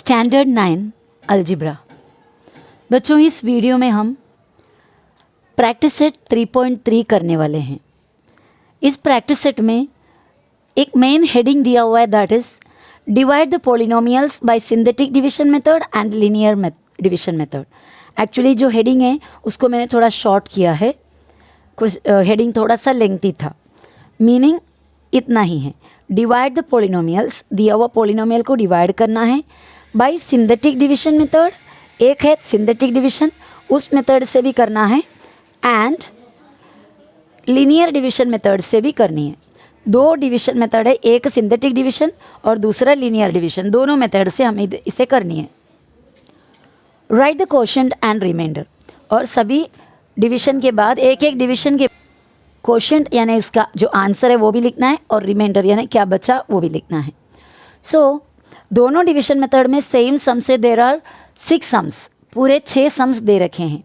Standard 9 algebra. बच्चों, इस video में हम प्रैक्टिस सेट 3.3 करने वाले हैं। इस प्रैक्टिस सेट में एक मेन हेडिंग दिया हुआ है, that is divide the polynomials bye synthetic division method and linear division method. Actually जो हेडिंग है उसको मैंने थोड़ा शॉर्ट किया है, कुछ हेडिंग थोड़ा सा लेंथी था। मीनिंग इतना ही है, डिवाइड द पॉलिनोमियल्स, दिया हुआ पॉलिनोमियल को डिवाइड करना है बाय सिंथेटिक डिवीजन मेथड, एक है सिंथेटिक डिवीजन, उस मेथड से भी करना है, एंड लीनियर डिवीजन मेथड से भी करनी है। दो डिवीजन मेथड है, एक सिंथेटिक डिवीजन और दूसरा लीनियर डिवीजन, दोनों मेथड से हमें इसे करनी है। Write the quotient and remainder, और सभी डिवीजन के बाद एक एक डिवीजन के क्वोशंट यानी उसका जो आंसर है वो भी लिखना है, और रिमाइंडर यानी क्या बचा वो भी लिखना है। सो दोनों डिवीजन मेथड में सेम सम से देर आर 6 सम्स, पूरे 6 सम्स दे रखे हैं।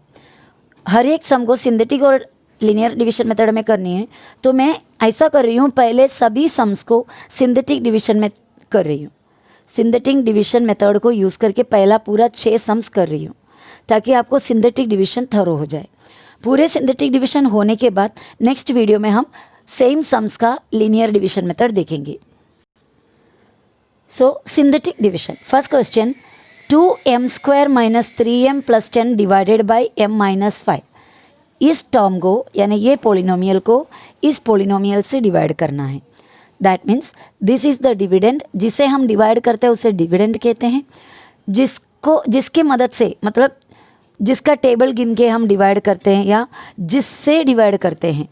हर एक सम को सिंथेटिक और लीनियर डिवीजन मेथड में करनी है, तो मैं ऐसा कर रही हूँ, पहले सभी सम्स को सिंथेटिक डिवीजन में कर रही हूँ। सिंथेटिक डिवीजन मेथड को यूज़ करके पहला पूरा 6 सम्स कर रही हूँ, ताकि आपको सिंथेटिक डिवीजन थरो हो जाए। पूरे सिंथेटिक डिवीजन होने के बाद नेक्स्ट वीडियो में हम सेम सम्स का लीनियर डिवीजन मेथड देखेंगे। So synthetic division, first question, 2m² minus 3m plus 10 divided by m minus 5। इस टर्म को यानी ये पॉलिनोमियल को इस पॉलिनोमियल से डिवाइड करना है। That means this is the dividend, जिसे हम डिवाइड करते हैं उसे डिविडेंड कहते हैं। जिसके मदद से, मतलब जिसका टेबल गिन के हम डिवाइड करते हैं या जिससे डिवाइड करते हैं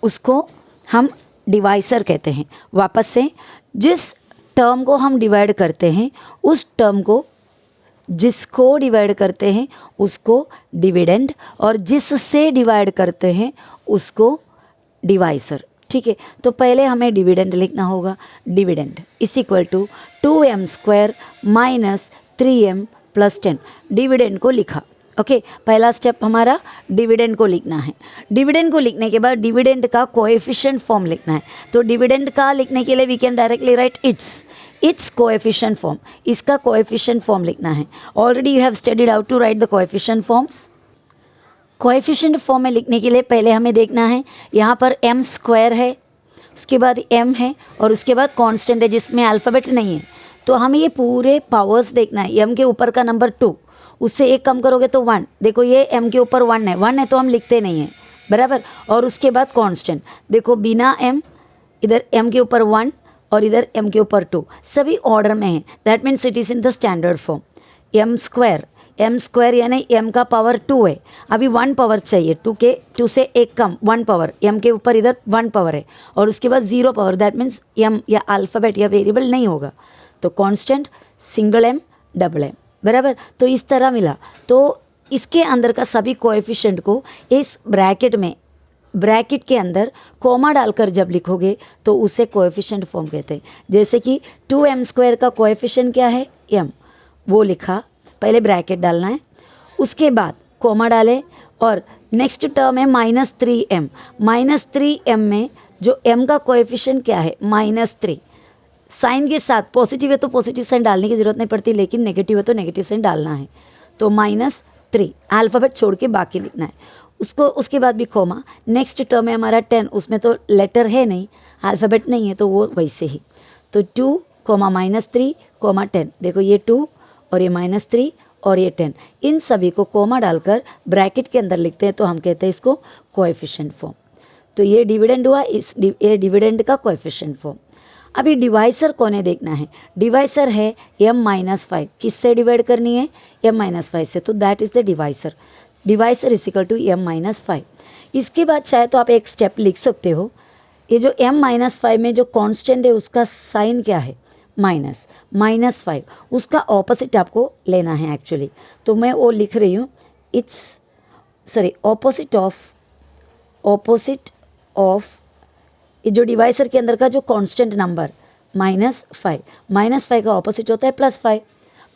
उसको हम डिवाइसर कहते हैं। वापस से, जिस टर्म को हम डिवाइड करते हैं उस टर्म को, जिसको डिवाइड करते हैं उसको डिविडेंड, और जिससे डिवाइड करते हैं उसको डिवाइसर। ठीक है, तो पहले हमें डिविडेंड लिखना होगा। Dividend is equal to 2m² minus 3m plus 10। Dividend को लिखा। ओके, पहला स्टेप हमारा डिविडेंड को लिखना है। डिविडेंड को लिखने के बाद डिविडेंड का कोएफिशिएंट फॉर्म लिखना है। तो डिविडेंड का लिखने के लिए we can directly write its coefficient form, इसका कोएफिशिएंट फॉर्म लिखना है। Already you have studied how to write the coefficient forms. Coefficient form में लिखने के लिए पहले हमें देखना है, यहाँ पर m² है, उसके बाद m है, और उसके बाद कांस्टेंट है जिसमें अल्फ़ाबेट नहीं है। तो हमें ये पूरे पावर्स देखना है। m के ऊपर का नंबर 2, उससे एक कम करोगे तो 1। देखो ये m के ऊपर 1 है तो हम लिखते नहीं हैं, बराबर। और उसके बाद कांस्टेंट, देखो बिना m, इधर m के ऊपर 1 और इधर m के ऊपर 2, सभी ऑर्डर में है। That means it is in the standard form. m² यानी m का पावर 2 है, अभी 1 पावर चाहिए, 2 से एक कम 1 पावर, m के ऊपर इधर 1 पावर है, और उसके बाद 0 पावर। दैट मीन्स m या अल्फ़ाबेट या वेरिएबल नहीं होगा, तो constant single m double m, बराबर। तो इस तरह मिला। तो इसके अंदर का सभी कोएफिशिएंट को इस ब्रैकेट के अंदर कॉमा डालकर जब लिखोगे तो उसे कोएफिशिएंट फॉर्म कहते हैं। जैसे कि 2m² का कोएफिशिएंट क्या है, m, वो लिखा, पहले ब्रैकेट डालना है, उसके बाद कॉमा डालें, और नेक्स्ट टर्म है -3m। -3m में जो m का कोएफिशिएंट क्या है, -3। साइन के साथ, पॉजिटिव है तो पॉजिटिव साइन डालने की ज़रूरत नहीं पड़ती, लेकिन नेगेटिव है तो नेगेटिव साइन डालना है। तो -3, अल्फ़ाबेट छोड़ के बाकी लिखना है उसको। उसके बाद भी कॉमा। नेक्स्ट टर्म है हमारा 10, उसमें तो लेटर है नहीं, अल्फ़ाबेट नहीं है, तो वो वैसे ही। तो 2, -3, 10। देखो ये 2 और ये -3 और ये 10, इन सभी को कॉमा डालकर ब्रैकेट के अंदर लिखते हैं, तो हम कहते हैं इसको कोएफिशिएंट फॉर्म। तो ये डिविडेंड हुआ, ये डिविडेंड का कोएफिशिएंट फॉर्म। अभी डिवाइसर कौन है देखना है। डिवाइसर है m-5, किससे डिवाइड करनी है, m-5 से, तो that is the divisor. Divisor is equal to m-5। इसके बाद चाहे तो आप एक स्टेप लिख सकते हो, ये जो m-5 में जो कांस्टेंट है उसका साइन क्या है, -5, उसका ऑपोजिट आपको लेना है एक्चुअली। तो मैं वो लिख रही हूँ, ऑपोजिट ऑफ ये जो डिवाइसर के अंदर का जो कांस्टेंट नंबर -5 का ऑपोजिट होता है +5,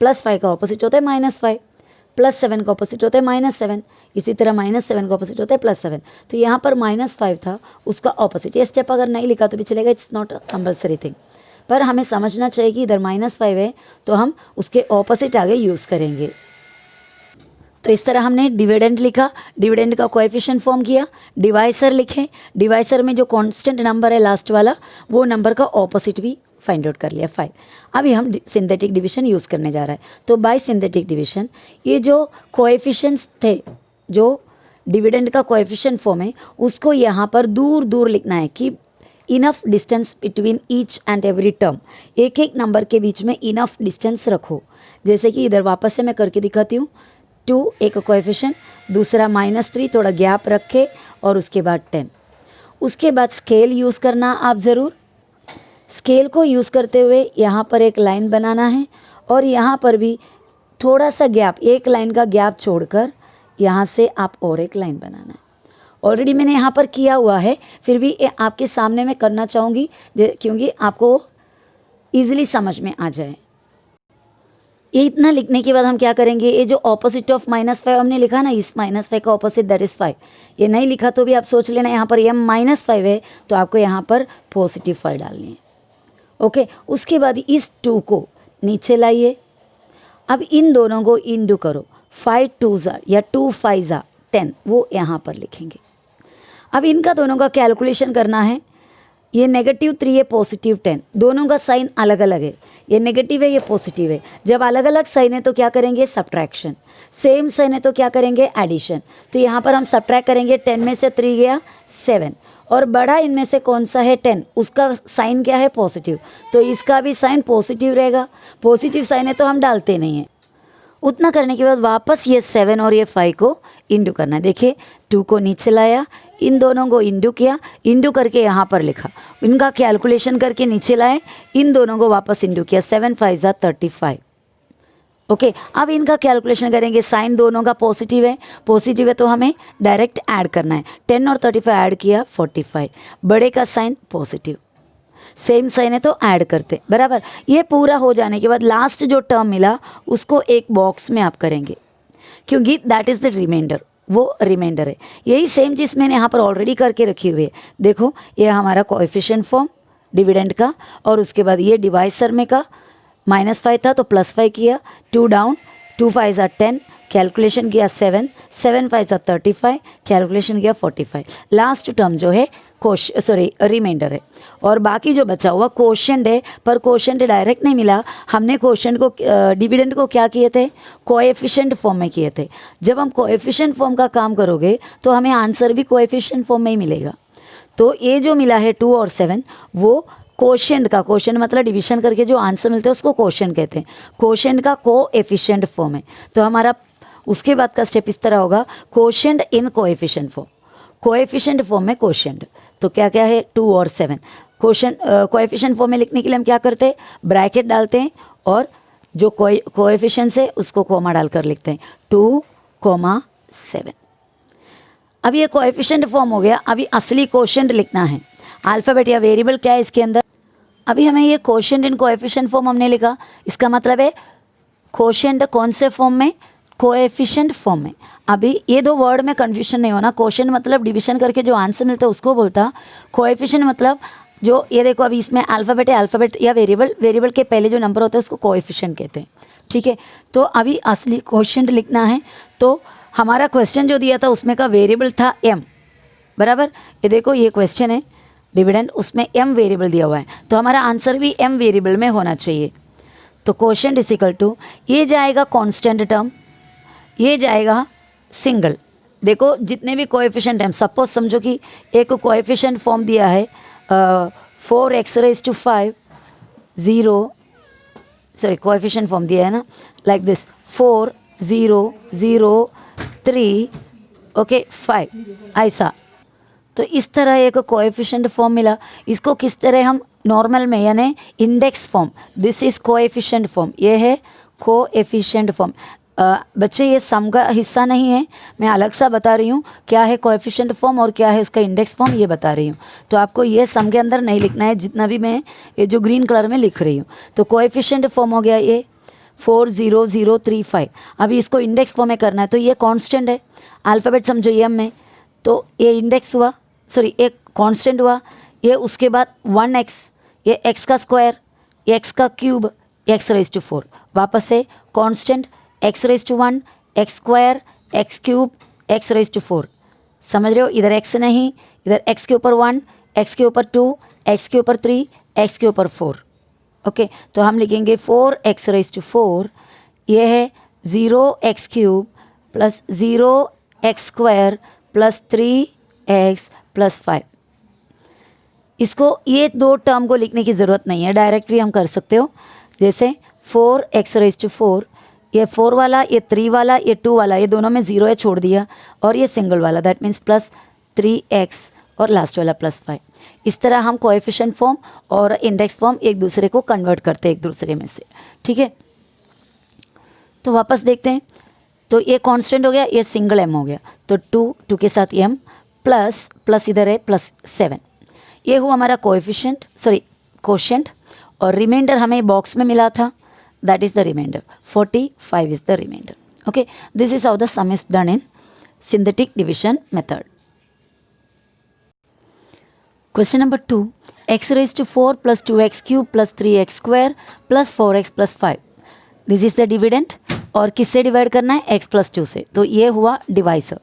+5 का ऑपोजिट होता है -5, +7 का ऑपोजिट होता है -7, इसी तरह -7 का ऑपोजिट होता है +7। तो यहाँ पर -5 था, उसका ऑपोजिट। ये स्टेप अगर नहीं लिखा तो भी चलेगा, it's not a compulsory thing. पर हमें समझना चाहिए कि इधर -5 है तो हम उसके ऑपोजिट आगे यूज़ करेंगे। तो इस तरह हमने डिविडेंड लिखा, डिविडेंड का कोएफिशिएंट फॉर्म किया, डिवाइसर लिखे, डिवाइसर में जो कांस्टेंट नंबर है लास्ट वाला वो नंबर का ऑपोजिट भी फाइंड आउट कर लिया 5। अभी हम सिंथेटिक डिवीजन यूज़ करने जा रहा है। तो बाय सिंथेटिक डिवीजन ये जो कोएफिशिएंट्स थे, जो डिविडेंड का कोएफिशिएंट फॉर्म है, उसको यहाँ पर दूर दूर लिखना है कि enough distance between each and every term, एक एक नंबर के बीच में इनफ डिस्टेंस रखो। जैसे कि इधर वापस से मैं करके दिखाती हूँ। 2 एक कोएफिशिएंट, दूसरा -3 थोड़ा गैप रखे और उसके बाद 10। उसके बाद स्केल यूज़ करना आप ज़रूर। स्केल को यूज़ करते हुए यहाँ पर एक लाइन बनाना है और यहाँ पर भी थोड़ा सा गैप, एक लाइन का गैप छोड़कर यहाँ से आप और एक लाइन बनाना है। ऑलरेडी मैंने यहाँ पर किया हुआ है, फिर भी आपके सामने मैं करना चाहूँगी क्योंकि आपको ईजिली समझ में आ जाए। ये इतना लिखने के बाद हम क्या करेंगे, ये जो ऑपोजिट ऑफ -5 हमने लिखा ना, इस -5 का ऑपोजिट दैट इज़ 5, ये नहीं लिखा तो भी आप सोच लेना यहाँ पर m-5 है तो आपको यहाँ पर +5 डालनी है। ओके, उसके बाद इस 2 को नीचे लाइए। अब इन दोनों को इंटू करो, 5 2s या 2 5s 10, वो यहाँ पर लिखेंगे। अब इनका दोनों का कैलकुलेशन करना है। ये -3 है, +10, दोनों का साइन अलग अलग है, ये नेगेटिव है ये पॉजिटिव है। जब अलग अलग साइन है तो क्या करेंगे, सब्ट्रैक्शन। सेम साइन है तो क्या करेंगे, एडिशन। तो यहाँ पर हम सब्ट्रैक्ट करेंगे, 10 में से 3 गया 7, और बड़ा इनमें से कौन सा है 10, उसका साइन क्या है, पॉजिटिव, तो इसका भी साइन पॉजिटिव रहेगा। पॉजिटिव साइन है तो हम डालते नहीं हैं। उतना करने के बाद वापस ये 7 और ये 5 को इंटू करना है। देखिए 2 को नीचे लाया, इन दोनों को इंटू किया, इंटू करके यहाँ पर लिखा, इनका कैलकुलेशन करके नीचे लाए, इन दोनों को वापस इंटू किया, 7 5 35। ओके, अब इनका कैलकुलेशन करेंगे। साइन दोनों का पॉजिटिव है तो हमें डायरेक्ट ऐड करना है। 10 और 35 ऐड किया 45, बड़े का साइन पॉजिटिव, सेम साइन है तो ऐड करते, बराबर। ये पूरा हो जाने के बाद लास्ट जो टर्म मिला उसको एक बॉक्स में आप करेंगे क्योंकि दैट इज़ द रिमाइंडर, वो रिमाइंडर है। यही सेम चीज़ मैंने यहाँ पर ऑलरेडी करके रखी हुई है। देखो ये हमारा कोएफिशिएंट फॉर्म डिविडेंड का, और उसके बाद ये डिवाइसर में का -5 था तो +5 किया, 2 डाउन, 2 5s 10, कैलकुलेशन किया 7 7 5s 35, कैलकुलेशन किया 45। लास्ट टर्म जो है रिमाइंडर है, और बाकी जो बचा हुआ कोशेंट है, पर कोशेंट डायरेक्ट नहीं मिला। हमने कोशेंट को डिविडेंड को क्या किए थे, कोएफिशिएंट फॉर्म में किए थे। जब हम कोएफिशिएंट फॉर्म का काम करोगे तो हमें आंसर भी कोएफिशिएंट फॉर्म में ही मिलेगा। तो ये जो मिला है 2 और 7, वो कोशेंट का, कोशेंट मतलब डिवीजन करके जो आंसर मिलते हैं उसको कोशेंट कहते हैं, कोशेंट का कोएफिशिएंट फॉर्म है। तो हमारा उसके बाद का स्टेप इस तरह होगा, कोशेंट इन कोएफिशिएंट फॉर्म, कोएफिशिएंट फॉर्म में कोशेंट। तो क्या क्या है, 2 और 7। कोएफिशिएंट फॉर्म में लिखने के लिए हम क्या करते हैं, ब्रैकेट डालते हैं और जो कोएफिशिएंट्स है उसको कॉमा डालकर लिखते हैं, 2, 7। अब ये कोएफिशिएंट फॉर्म हो गया। अभी असली कोशेंट लिखना है, अल्फ़ाबेट या वेरिएबल क्या है इसके अंदर। अभी हमें ये कोशेंट इन कोएफिशिएंट फॉर्म हमने लिखा, इसका मतलब है कोशेंट कौन से फॉर्म में, कोएफिशिएंट फॉर्म में। अभी ये दो वर्ड में कन्फ्यूजन नहीं होना, कोशेंट मतलब डिवीजन करके जो आंसर मिलता है उसको बोलता, कोएफिशिएंट मतलब जो ये देखो अभी इसमें अल्फ़ाबेट है, अल्फ़ाबेट या वेरिएबल के पहले जो नंबर होते हैं उसको कोएफिशिएंट कहते हैं, ठीक है। तो अभी असली कोशेंट लिखना है। तो हमारा क्वेश्चन जो दिया था उसमें का वेरिएबल था m, बराबर। ये देखो ये क्वेश्चन है डिविडेंड, उसमें m वेरिएबल दिया हुआ है, तो हमारा आंसर भी m वेरिएबल में होना चाहिए। तो कोशेंट इज इक्वल टू, ये जाएगा कांस्टेंट टर्म, ये जाएगा सिंगल। देखो जितने भी कोएफिशिएंट हैं, सपोज समझो कि एक कोएफिशिएंट फॉर्म दिया है 4x⁵5 0, सॉरी कोएफिशिएंट फॉर्म दिया है ना, लाइक दिस 4 0 0 3 ओके 5, ऐसा। तो इस तरह एक कोएफिशिएंट फॉर्म मिला। इसको किस तरह हम नॉर्मल में यानी index form, this is coefficient form, ये है कोएफिशिएंट फॉर्म। बच्चे ये सम का हिस्सा नहीं है, मैं अलग सा बता रही हूँ क्या है कोएफिशिएंट फॉर्म और क्या है उसका इंडेक्स फॉर्म, ये बता रही हूँ। तो आपको ये सम के अंदर नहीं लिखना है, जितना भी मैं ये जो ग्रीन कलर में लिख रही हूँ। तो कोएफिशिएंट फॉर्म हो गया ये 4 0 0 3 5। अभी इसको इंडेक्स फॉर्म में करना है, तो ये कांस्टेंट है, अल्फ़ाबेट समझो ये में, तो ये इंडेक्स हुआ, सॉरी एक कांस्टेंट हुआ, ये उसके बाद 1x, ये x का स्क्वायर एक्स का क्यूब एक्स रेज टू 4, वापस से constant x raise to 1, x square x cube x raise to 4, समझ रहे हो, इधर एक्स नहीं, इधर एक्स के ऊपर 1, एक्स के ऊपर 2, एक्स के ऊपर 3, एक्स के ऊपर 4। ओके, तो हम लिखेंगे 4 एक्स रेज टू 4, ये है 0 x cube plus 0 x square plus 3 x plus 5। इसको ये दो टर्म को लिखने की ज़रूरत नहीं है, डायरेक्ट भी हम कर सकते हो, जैसे 4 एक्स रेज टू 4, ये 4 वाला, ये 3 वाला, ये 2 वाला, ये दोनों में 0 है छोड़ दिया, और ये सिंगल वाला दैट मीन्स प्लस 3x और लास्ट वाला प्लस 5। इस तरह हम कोएफिशिएंट फॉर्म और इंडेक्स फॉर्म एक दूसरे को कन्वर्ट करते हैं एक दूसरे में से, ठीक है। तो वापस देखते हैं, तो ये कांस्टेंट हो गया, ये सिंगल m हो गया, तो 2 के साथ m प्लस प्लस इधर है प्लस 7, ये हुआ हमारा कोएफिशिएंट कोशेंट, और रिमाइंडर हमें बॉक्स में मिला था, that is the remainder, 45 is the remainder. Okay, this is how the sum is done in synthetic division method. Question number 2, x raised to 4 plus 2x cube plus 3x square plus 4x plus 5. This is the dividend, और किससे divide करना है, x plus 2 से, तो ये हुआ divisor.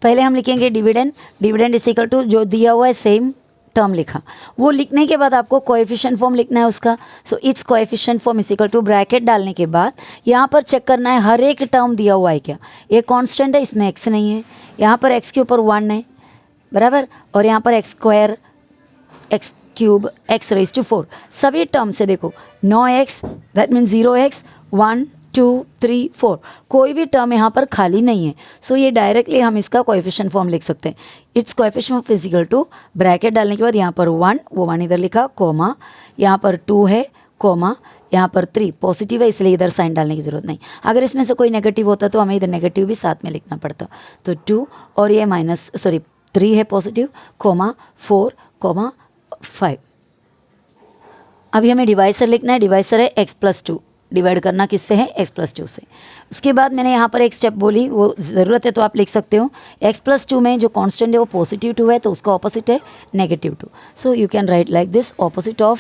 पहले हम लिखेंगे dividend, dividend is equal to जो दिया हुआ है सेम टर्म लिखा, वो लिखने के बाद आपको कोएफिशिएंट फॉर्म लिखना है उसका, so it's coefficient form is equal to bracket डालने के बाद यहाँ पर चेक करना है हर एक टर्म दिया हुआ है क्या, ये कांस्टेंट है इसमें x नहीं है, यहाँ पर x के ऊपर 1 है बराबर, और यहाँ पर x square x cube x raise to 4, सभी टर्म से देखो 9x दैट मीन्स 0x 1 2 3 4, कोई भी टर्म यहाँ पर खाली नहीं है, सो ये डायरेक्टली हम इसका कोएफिशिएंट फॉर्म लिख सकते हैं। It's coefficient of physical to bracket डालने के बाद यहाँ पर 1, वो 1 इधर लिखा, कोमा, यहाँ पर 2 है, कोमा, यहाँ पर 3 पॉजिटिव है इसलिए इधर साइन डालने की ज़रूरत नहीं, अगर इसमें से कोई नेगेटिव होता तो हमें इधर नेगेटिव भी साथ में लिखना पड़ता, तो 2 और ये 3 है पॉजिटिव, कोमा 4 कोमा 5। अभी हमें डिवाइसर लिखना है, डिवाइसर है x प्लस 2, डिवाइड करना किससे है, x प्लस 2 से। उसके बाद मैंने यहाँ पर एक स्टेप बोली, वो ज़रूरत है तो आप लिख सकते हो, x प्लस 2 में जो कांस्टेंट है वो पॉजिटिव 2 है, तो उसका ऑपोजिट है negative 2, so you can write like this, opposite of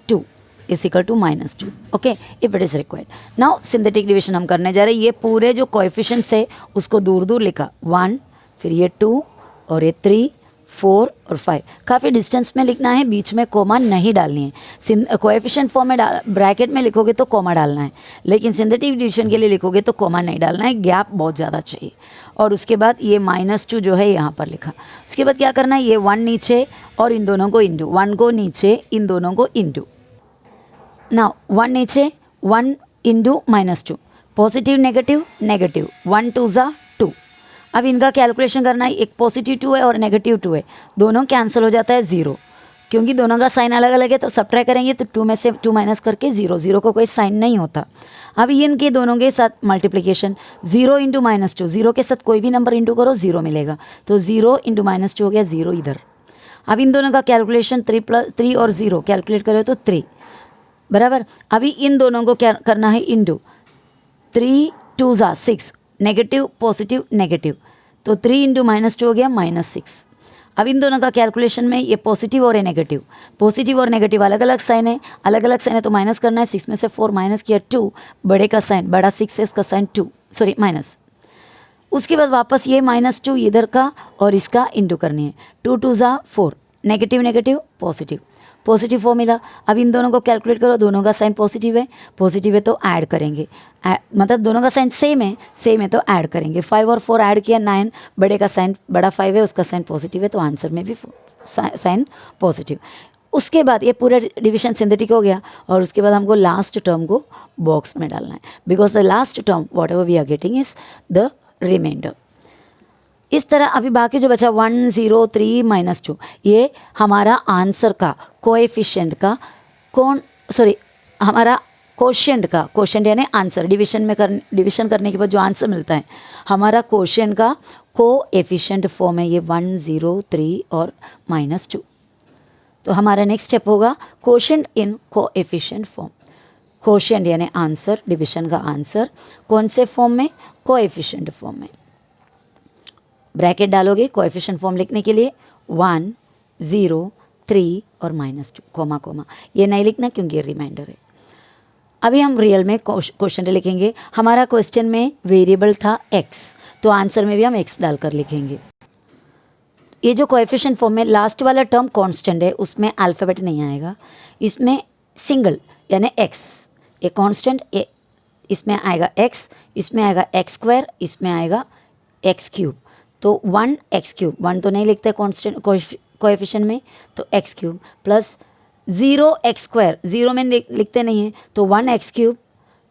2 is equal to -2, okay, if it is required. Now synthetic division हम करने जा रहे हैं, ये पूरे जो कोएफिशिएंट्स है उसको दूर दूर लिखा, 1 फिर ये 2 और ये 3 4 और 5, काफ़ी डिस्टेंस में लिखना है, बीच में कोमा नहीं डालनी है। कोएफिशिएंट फॉर्म में ब्रैकेट में लिखोगे तो कोमा डालना है, लेकिन सिंथेटिक डिविजन के लिए लिखोगे तो कोमा नहीं डालना है, गैप बहुत ज़्यादा चाहिए। और उसके बाद ये -2 जो है यहाँ पर लिखा, उसके बाद क्या करना है, ये 1 नीचे और इन दोनों को इंटू, 1 को नीचे इन दोनों को इंटू, नाउ 1 नीचे 1 इंटू -2, पॉजिटिव नेगेटिव नेगेटिव, 1 2 ज़ा 2। अब इनका कैलकुलेशन करना है, एक पॉजिटिव 2 है और नेगेटिव 2 है, दोनों कैंसिल हो जाता है 0, क्योंकि दोनों का साइन अलग अलग है, तो सब्ट्रैक्ट करेंगे तो 2 में से 2 माइनस करके 0, 0 को कोई साइन नहीं होता। अब इनके दोनों के साथ मल्टीप्लिकेशन, 0 इंटू -2, 0 के साथ कोई भी नंबर इंटू करो 0 मिलेगा, तो 0 इंटू -2 हो गया 0 इधर। अब इन दोनों का कैलकुलेशन 3 और 0 कैलकुलेट करो तो 3 बराबर। अभी इन दोनों को क्या करना है, इंटू, 3 2 ज़ा 6, नेगेटिव पॉजिटिव नेगेटिव, तो 3 इंटू -2 हो गया -6। अब इन दोनों का कैलकुलेशन में ये पॉजिटिव और नेगेटिव, पॉजिटिव और नेगेटिव अलग अलग साइन है, तो माइनस करना है, 6 में से 4 माइनस किया 2, बड़े का साइन बड़ा 6 है, इसका साइन माइनस। उसके बाद वापस ये -2 इधर का और इसका इंटू करनी है, 2 2 ज़ा 4, नेगेटिव नेगेटिव पॉजिटिव फॉर्मूला। अब इन दोनों को कैलकुलेट करो, दोनों का साइन पॉजिटिव है तो ऐड करेंगे, मतलब दोनों का साइन सेम है तो ऐड करेंगे, 5 और 4 ऐड किया 9, बड़े का साइन बड़ा 5 है, उसका साइन पॉजिटिव है, तो आंसर में भी साइन पॉजिटिव। उसके बाद ये पूरा डिविजन सिंथेटिक हो गया, और उसके बाद हमको लास्ट टर्म को बॉक्स में डालना है, because the last term whatever we are getting is the remainder. इस तरह अभी बाकी जो बचा 1 0 3 -2, ये हमारा आंसर का कोएफिशिएंट का हमारा कोशेंट यानी आंसर, डिवीजन करने के बाद जो आंसर मिलता है हमारा कोशेंट का कोएफिशिएंट फॉर्म है, ये 1 0 3 और -2। तो हमारा नेक्स्ट स्टेप होगा कोशेंट इन कोएफिशिएंट फॉर्म, कोशेंट यानी आंसर, डिवीजन का आंसर कौन से फॉर्म में, कोएफिशिएंट फॉर्म में। ब्रैकेट डालोगे कोएफिशिएंट फॉर्म लिखने के लिए, 1 0 3 और -2 कोमा कोमा, ये नहीं लिखना क्योंकि ये रिमाइंडर है। अभी हम रियल में क्वेश्चन लिखेंगे। हमारा क्वेश्चन में वेरिएबल था x, तो आंसर में भी हम x डालकर लिखेंगे। ये जो कोएफिशिएंट फॉर्म में लास्ट वाला टर्म कांस्टेंट है, उसमें अल्फ़ाबेट नहीं आएगा, इसमें सिंगल यानी x, ये कांस्टेंट, ये इसमें आएगा x, इसमें आएगा x², इसमें आएगा x³ तो 1x³ 1 तो नहीं लिखते कांस्टेंट कोएफिशिएंट में, तो x³ प्लस 0x², 0 में लिखते नहीं हैं, तो 1x³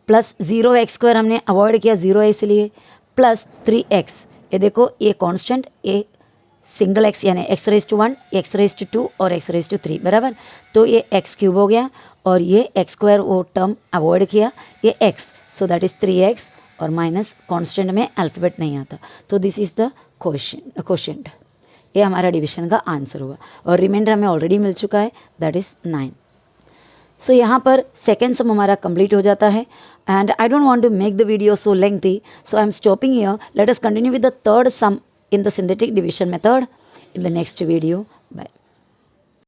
प्लस 0x² हमने अवॉइड किया, 0 है इसलिए, प्लस 3x, ये देखो ये कांस्टेंट, ये सिंगल x यानी x⁻1, x⁻2 और x⁻3 बराबर, तो ये x³ हो गया और ये x² वो टर्म अवॉइड किया, ये x, so that is 3x और माइनस कांस्टेंट में अल्फ़ाबेट नहीं आता, तो दिस इज़ द क्वोशिएंट। ये हमारा डिवीजन का आंसर हुआ और रिमाइंडर हमें ऑलरेडी मिल चुका है, दैट इज़ 9। सो यहाँ पर सेकेंड सम हमारा कंप्लीट हो जाता है and I don't want to make the video so lengthy, so I am stopping here. Let us continue with the third sum in the synthetic division method in the next video. Bye.